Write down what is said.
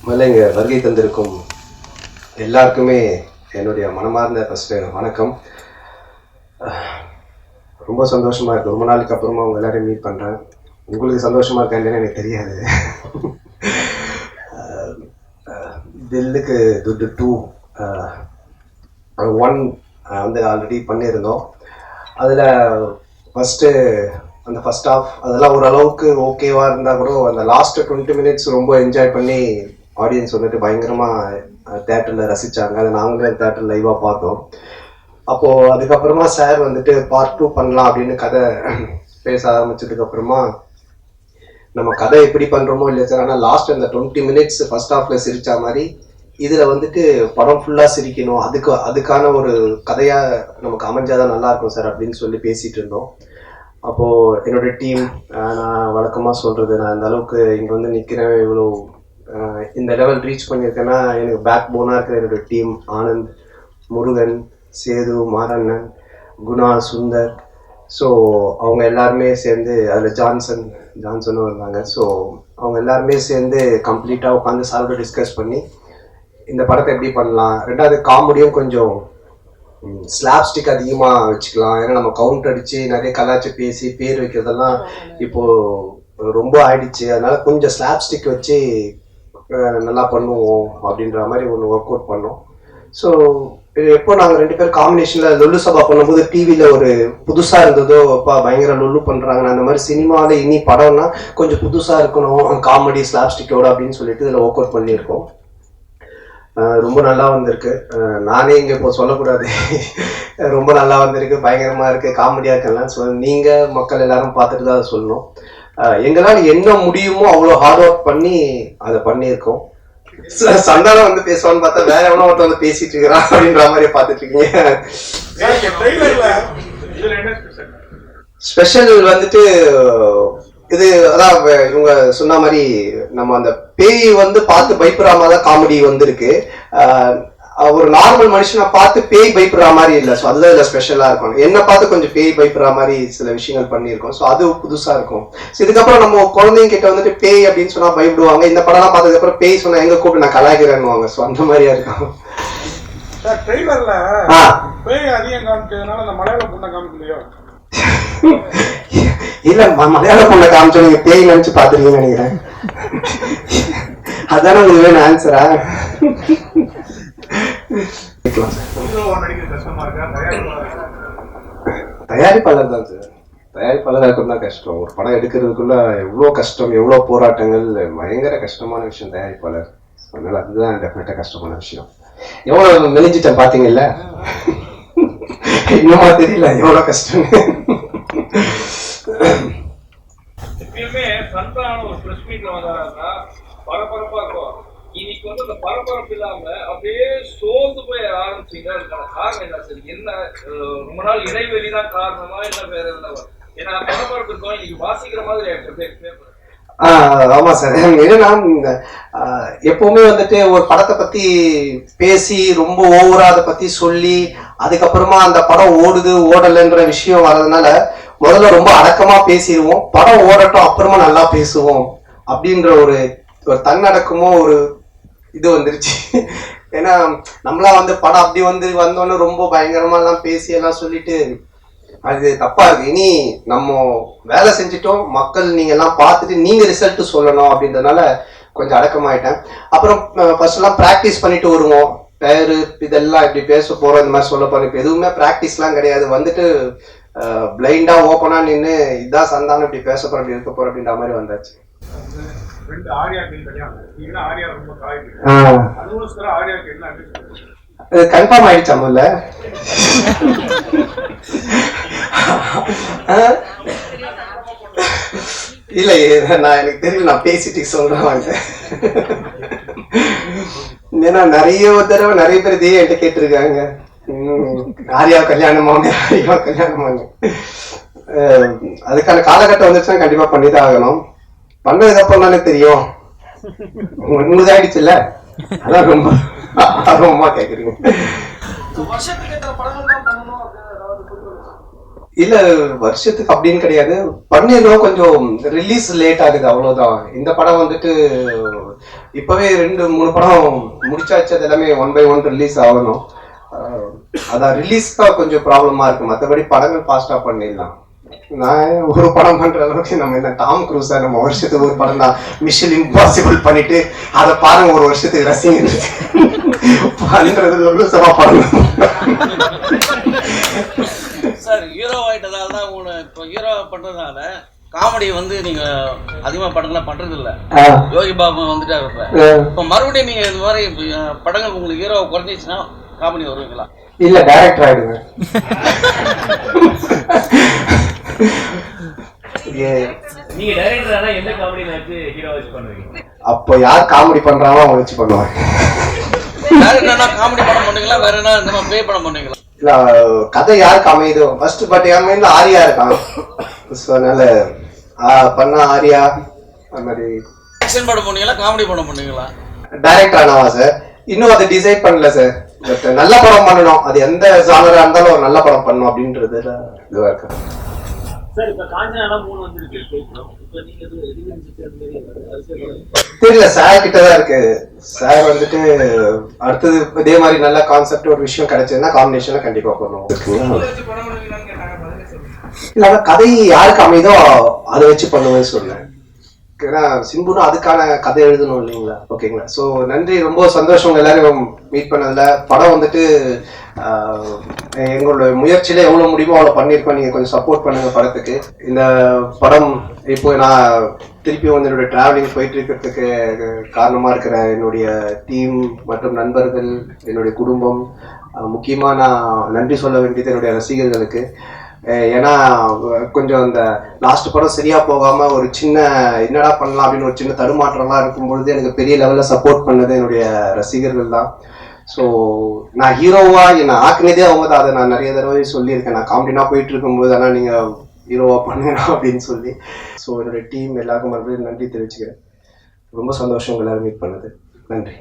முதல்ல இங்கே வருகை தந்திருக்கும் எல்லாருக்குமே என்னுடைய மனமார்ந்த ஃபஸ்ட்டு வணக்கம். ரொம்ப சந்தோஷமாக இருக்குது. ரொம்ப நாளுக்கு அப்புறமா உங்கள் எல்லாரையும் மீட் பண்ணுறேன். உங்களுக்கு சந்தோஷமாக இருக்கா இல்லைன்னு எனக்கு தெரியாது. தில்லுக்கு துட்டு 2 1 வந்து ஆல்ரெடி பண்ணியிருந்தோம். அதில் ஃபஸ்ட்டு அந்த ஃபஸ்ட் ஹாஃப் அதெல்லாம் ஓரளவுக்கு ஓகேவாக இருந்தால் கூட அந்த லாஸ்ட்டு 20 மினிட்ஸ் ரொம்ப என்ஜாய் பண்ணி ஆடியன்ஸ் வந்துட்டு பயங்கரமாக தேட்டரில் ரசித்தாங்க. அதை நாங்களே தேட்டரில் லைவாக பார்த்தோம். அப்போது அதுக்கப்புறமா சார் வந்துட்டு பார்ட் 2 பண்ணலாம் அப்படின்னு கதை பேச ஆரம்பிச்சதுக்கப்புறமா நம்ம கதை எப்படி பண்ணுறோமோ இல்லையா சார், ஆனால் லாஸ்ட் அந்த 20 மினிட்ஸ் ஃபஸ்ட் ஹாஃபில் சிரித்தா மாதிரி இதில் வந்துட்டு படம் ஃபுல்லாக சிரிக்கணும், அதுக்கான ஒரு கதையாக நமக்கு அமைஞ்சாதான் நல்லாயிருக்கும் சார் அப்படின்னு சொல்லி பேசிகிட்டு இருந்தோம். அப்போது என்னோடய டீம், நான் வழக்கமாக சொல்கிறது, நான் இந்த அளவுக்கு இங்கே வந்து நிற்கிறேன், இவ்வளோ இந்த லெவல் ரீச் பண்ணியிருக்கேன்னா எனக்கு பேக் போனாக இருக்கிற என்னோடய டீம் ஆனந்த், முருகன், சேது, மாரண்ணன், குணா, சுந்தர். ஸோ அவங்க எல்லாருமே சேர்ந்து, அதில் ஜான்சனும் இருந்தாங்க. ஸோ அவங்க எல்லாருமே சேர்ந்து கம்ப்ளீட்டாக உட்காந்து சாரோட டிஸ்கஸ் பண்ணி இந்த படத்தை எப்படி பண்ணலாம், ரெண்டாவது காமெடியும் கொஞ்சம் ஸ்லாப்ஸ்டிக் அதிகமாக வச்சுக்கலாம். ஏன்னா நம்ம கவுண்ட் அடித்து நிறைய கலாச்சி பேசி பேர் வைக்கிறதெல்லாம் இப்போது ரொம்ப ஆயிடுச்சு. அதனால் கொஞ்சம் ஸ்லாப்ஸ்டிக் வச்சு நல்லா பண்ணுவோம் அப்படின்ற மாதிரி ஒன்று ஒர்க் அவுட் பண்ணோம். ஸோ எப்போ நாங்கள் 2 பேர் காம்பினேஷனில் லொல்லு சபா பண்ணும்போது டிவியில் ஒரு புதுசாக இருந்ததோ, அப்பா பயங்கர லொல்லு பண்ணுறாங்க, அந்த மாதிரி சினிமாவில் இனி படம்னா கொஞ்சம் புதுசாக இருக்கணும் காமெடி ஸ்லாப்ஸ்டிக்கோட அப்படின்னு சொல்லிட்டு இதில் ஒர்க் அவுட் பண்ணியிருக்கோம். ரொம்ப நல்லா வந்திருக்கு. நானே இங்கே இப்போ சொல்லக்கூடாது, ரொம்ப நல்லா வந்திருக்கு, பயங்கரமாக இருக்குது, காமெடியாக இருக்கலாம். ஸோ நீங்கள் மக்கள் எல்லாரும் பார்த்துட்டு தான் அதை சொல்லணும். எங்களால் என்ன முடியுமோ அவ்வளோ ஹார்ட் ஒர்க் பண்ணி அதை பண்ணியிருக்கோம். சந்தானம் வந்து பேசுவான்னு பார்த்தா வேற எவனோ ஒருத்தர் வந்து பேசிட்டு இருக்கிறான் அப்படின்ற மாதிரி பார்த்துட்டு இருக்கீங்க. ஸ்பெஷல் வந்துட்டு இது அதான் இவங்க சொன்ன மாதிரி நம்ம அந்த பேய் வந்து பார்த்து பயப்படுற தான் காமெடி வந்திருக்கு. ஒரு நார்மல் மனுஷனை பார்த்து பேய் பயப்படுற மாதிரி இல்லை. ஸோ அதுதான் இதில் ஸ்பெஷலாக இருக்கும். என்னை பார்த்து கொஞ்சம் பேய் பயப்படுற மாதிரி சில விஷயங்கள் பண்ணியிருக்கோம். ஸோ அது புதுசாக இருக்கும். ஸோ இதுக்கப்புறம் நம்ம குழந்தைங்க கிட்ட வந்துட்டு பேய் அப்படின்னு சொன்னால் பயப்படுவாங்க. இந்த படம்லாம் பார்த்ததுக்கப்புறம் பேய் சொன்னால் எங்கே கூப்பிட்டு நான் கலாய்க்கிறேன்னுவாங்க. ஸோ அந்த மாதிரியா இருக்கும். இல்ல மலையாள பொண்ணை காமிச்சோம், நீங்க பேய் நினைச்சு பாத்துருக்கீங்கன்னு நினைக்கிறேன். அதான உங்களுக்கு வேணும் ஆன்சரா? தயாரிப்பாளர் தான் சார். தயாரிப்பாளர் இருக்கிறது தான் கஷ்டம். ஒரு படம் எடுக்கிறதுக்குள்ள எவ்வளோ கஷ்டம், எவ்வளோ போராட்டங்கள், பயங்கர கஷ்டமான விஷயம் தயாரிப்பாளர். அதனால அதுதான் டெஃபினட்டா கஷ்டமான விஷயம். எவ்வளவு மெலிஞ்சிட்டேன் பாத்தீங்கல்ல, இன்னுமா தெரியல எவ்வளவு கஷ்டம். எப்பயுமே சந்தானம் ஒரு பிரஸ் மீட்ல வந்தாருன்னா பரபரப்பா இருக்கும். இன்னைக்கு வந்து அந்த பரபரப்பு இல்லாம அப்படியே சோர்ந்து போய் ஆரம்பிச்சீங்க. அதுக்கான காரணம் என்ன சார்? என்ன ரொம்ப நாள் இடைவெளி தான் காரணமா, என்ன வேற என்ன? ஏன்னா பரபரப்பு இருக்கும், இன்னைக்கு வாசிக்கிற மாதிரி ஆயிட்டு. ஆமா சார். என்னன்னா எப்பவுமே வந்துட்டு ஒரு படத்தை பத்தி பேசி ரொம்ப ஓவரா அதை பத்தி சொல்லி அதுக்கப்புறமா அந்த படம் ஓடுது ஓடலைன்ற விஷயம் வர்றதுனால முதல்ல ரொம்ப அடக்கமா பேசிடுவோம், படம் ஓடட்டும் அப்புறமா நல்லா பேசுவோம் அப்படின்ற ஒரு தன்னடக்கமோ ஒரு இது வந்துருச்சு. ஏன்னா நம்மளா வந்து படம் அப்படி வந்தோன்னு ரொம்ப பயங்கரமா எல்லாம் பேசி எல்லாம் சொல்லிட்டு அது தப்பா இருக்கு. இனி நம்ம வேலை செஞ்சுட்டோம், மக்கள் நீங்க எல்லாம் பார்த்துட்டு நீங்க ரிசல்ட் சொல்லணும் அப்படின்றதுனால கொஞ்சம் அடக்கமாயிட்டேன். அப்புறம் ஃபர்ஸ்ட் எல்லாம் ப்ராக்டிஸ் பண்ணிட்டு வருவோம், பேரு இதெல்லாம் இப்படி பேச போறோம், இந்த மாதிரி சொல்ல போறோம். இப்போ எதுவுமே ப்ராக்டிஸ்லாம் கிடையாது. வந்துட்டு பிளைண்டா ஓப்பனா நின்று இதான் சந்தானம் இப்படி பேச போறோம், இப்படி இருக்க போறோம் அப்படின்ற மாதிரி வந்தாச்சு. கன்ஃபார்ம் ஆயிடுச்சா முதல்ல? இல்ல நான் எனக்கு தெரியல, நான் பேசிட்டு சொல்றேன். ஏன்னா நிறைய தடவை நிறைய பேர் இதே என்கிட்ட கேட்டிருக்காங்க, ஆரியா கல்யாணமாங்க, ஆரியா கல்யாணமாங்க. அதுக்கான காலகட்டம் வந்துச்சுன்னா கண்டிப்பா பண்ணிதான் ஆகணும். பண்ணதுக்கு அப்புறம் தானே தெரியும். உங்களுக்கு ஆயிடுச்சுல்ல, அதான் ரொம்ப ஆர்வமா கேக்குறீங்க. இல்ல வருஷத்துக்கு அப்படின்னு கிடையாது, பண்ணிருந்தோம், கொஞ்சம் ரிலீஸ் லேட் ஆகுது அவ்வளவுதான். இந்த படம் வந்துட்டு இப்பவே 2-3 படம் முடிச்சாச்சு, அது எல்லாமே 1 by 1 ரிலீஸ் ஆகணும். அதான் ரிலீஸ் தான் கொஞ்சம் ப்ராப்ளமா இருக்கு, மற்றபடி படங்கள் ஃபாஸ்டா பண்ணிடலாம். நான் ஒரு படம் பண்ற அளவுக்கு நம்ம என்ன டாம் க்ரூஸா? நம்ம வருஷத்துக்கு ஒரு படம் தான் மிஷன் இம்பாசிபிள் பண்ணிட்டு அதை பாருங்க ஒரு வருஷத்துக்கு ரசிங்க பண்றது சமா பண்ணணும். சார் ஹீரோ ஆயிட்டதால தான் உங்களுக்கு இப்போ ஹீரோ பண்றதுனால காமெடி வந்து நீங்க அதிகமா படங்கள்லாம் பண்றது இல்ல. யோகி பாபு வந்துட்டாரு இப்ப மறுபடியும் நீங்க இது மாதிரி படங்கள் உங்களுக்கு ஹீரோ குறைஞ்சிச்சுன்னா காமெடி வருவீங்களா? இல்ல டைரக்டர் ஆயிடுங்க. நீங்க டைரக்டர் ஆனா எந்த காமெடி வச்சு ஹீரோ வச்சு பண்ணுவீங்க? அப்போ யார் காமெடி பண்றாங்களோ அவங்க வச்சு பண்ணுவாங்க. வேற என்ன காமெடி படம் பண்ணுவீங்களா, வேற என்ன இந்த மாதிரி பே படம் பண்ணுவீங்களா? இல்ல கதை யாருக்கு அமையுதோ ஃபர்ஸ்ட், பட் என் மைண்ட்ல ஆரியா இருக்கான், ஸோ அதனால பண்ணா ஆரியா அந்த மாதிரி. ஆக்ஷன் படம் பண்ணுவீங்களா, காமெடி படம் பண்ணுவீங்களா? டைரக்டர் ஆனவா சார்? இன்னும் அதை டிசைட் பண்ணல சார், பட் நல்ல படம் பண்ணணும், அது எந்த ஜானரா இருந்தாலும் ஒரு நல்ல படம் பண்ணணும் அப்படின்றதுல இதுவா இருக்கு. சார் இப்ப காஞ்சனா 3 வந்துருக்கு, இப்ப நீங்க தெரியல, சார் கிட்டதான் இருக்கு. சார் வந்துட்டு அடுத்தது இதே மாதிரி நல்ல கான்செப்ட் ஒரு விஷயம் கிடைச்சதுன்னா காம்பினேஷன்ல கண்டிப்பா பண்ணுவோம். இல்ல அதான் கதை யாருக்கு அமைதோ அதை வச்சு பண்ணுவேன்னு சொன்னேன். ஏன்னா சிம்புனும் அதுக்கான கதை எழுதணும் இல்லைங்களா? ஓகேங்களா? ஸோ நன்றி, ரொம்ப சந்தோஷம் எல்லாரும் மீட் பண்ணதுல. படம் வந்துட்டு எங்களோட முயற்சியில எவ்வளவு முடியுமோ அவ்வளவு பண்ணியிருக்கோம். நீங்க கொஞ்சம் சப்போர்ட் பண்ணுங்க படத்துக்கு. இந்த படம் இப்போ நான் திருப்பி வந்து என்னுடைய டிராவலிங் போயிட்டு இருக்கிறதுக்கு காரணமா இருக்கிற என்னுடைய டீம் மற்றும் நண்பர்கள், என்னுடைய குடும்பம், முக்கியமா நான் நன்றி சொல்ல வேண்டியது என்னுடைய ரசிகர்களுக்கு. ஏன்னா கொஞ்சம் அந்த லாஸ்ட் படம் சரியா போகாம ஒரு சின்ன என்னடா பண்ணலாம் அப்படின்னு ஒரு சின்ன தடுமாற்றம்லாம் இருக்கும்பொழுது எனக்கு பெரிய லெவல்ல சப்போர்ட் பண்ணது என்னுடைய ரசிகர்கள் தான். ஸோ நான் ஹீரோவா என்னை ஆக்குனதே அவங்க தான். அதை நான் நிறைய தடவை சொல்லியிருக்கேன், நான் காமெடினா போயிட்டு இருக்கும்போது ஆனால் நீங்க ஹீரோவா பண்ணுங்க அப்படின்னு சொல்லி. ஸோ என்னுடைய டீம் எல்லாருக்கும் மறுபடியும் நன்றி தெரிவிச்சுக்கிறேன். ரொம்ப சந்தோஷம் எல்லாரும் மீட் பண்ணது. நன்றி.